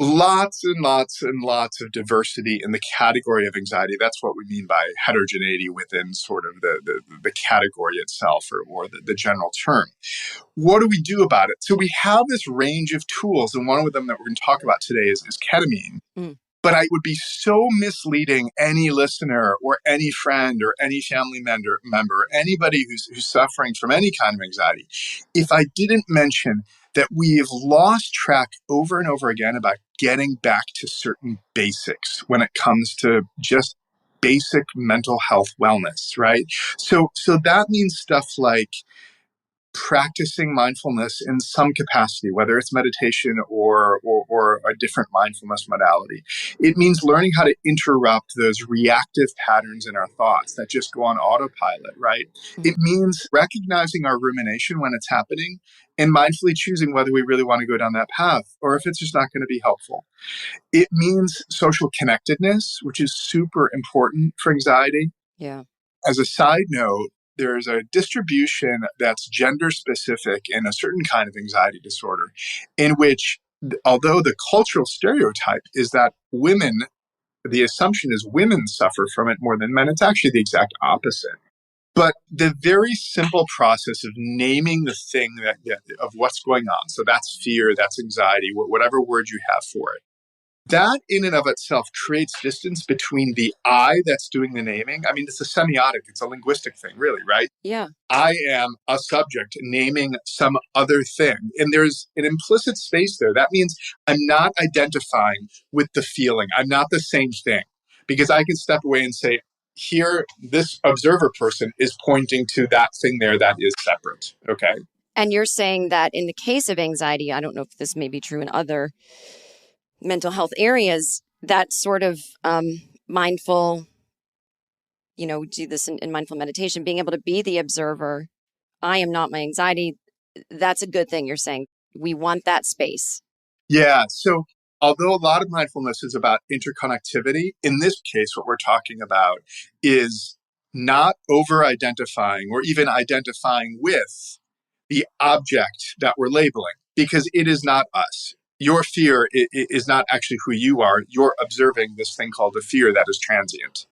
Lots and lots and lots of diversity in the category of anxiety. That's what we mean by heterogeneity within sort of the category itself, or the general term. What do we do about it? So we have this range of tools, and one of them that we're going to talk about today is ketamine. Mm. But I would be so misleading any listener or any friend or any family member, anybody who's suffering from any kind of anxiety, if I didn't mention that we've lost track over and over again about getting back to certain basics when it comes to just basic mental health wellness, right? So that means stuff like practicing mindfulness in some capacity, whether it's meditation or a different mindfulness modality. It means learning how to interrupt those reactive patterns in our thoughts that just go on autopilot, right? It means recognizing our rumination when it's happening and mindfully choosing whether we really want to go down that path or if it's just not going to be helpful. It means social connectedness, which is super important for anxiety. Yeah. As a side note, there's a distribution that's gender specific in a certain kind of anxiety disorder, in which, although the cultural stereotype is that women, the assumption is women suffer from it more than men, it's actually the exact opposite. But the very simple process of naming the thing of what's going on, so that's fear, that's anxiety, whatever word you have for it, that in and of itself creates distance between the I that's doing the naming. I mean, it's a semiotic, it's a linguistic thing, really, right? Yeah. I am a subject naming some other thing. And there's an implicit space there. That means I'm not identifying with the feeling. I'm not the same thing. Because I can step away and say, here, this observer person is pointing to that thing there that is separate. Okay. And you're saying that in the case of anxiety, I don't know if this may be true in other mental health areas, that sort of mindful, do this in mindful meditation, being able to be the observer. I am not my anxiety. That's a good thing, you're saying. We want that space. Yeah. So although a lot of mindfulness is about interconnectivity, in this case, what we're talking about is not over-identifying or even identifying with the object that we're labeling, because it is not us. Your fear is not actually who you are. You're observing this thing called a fear that is transient.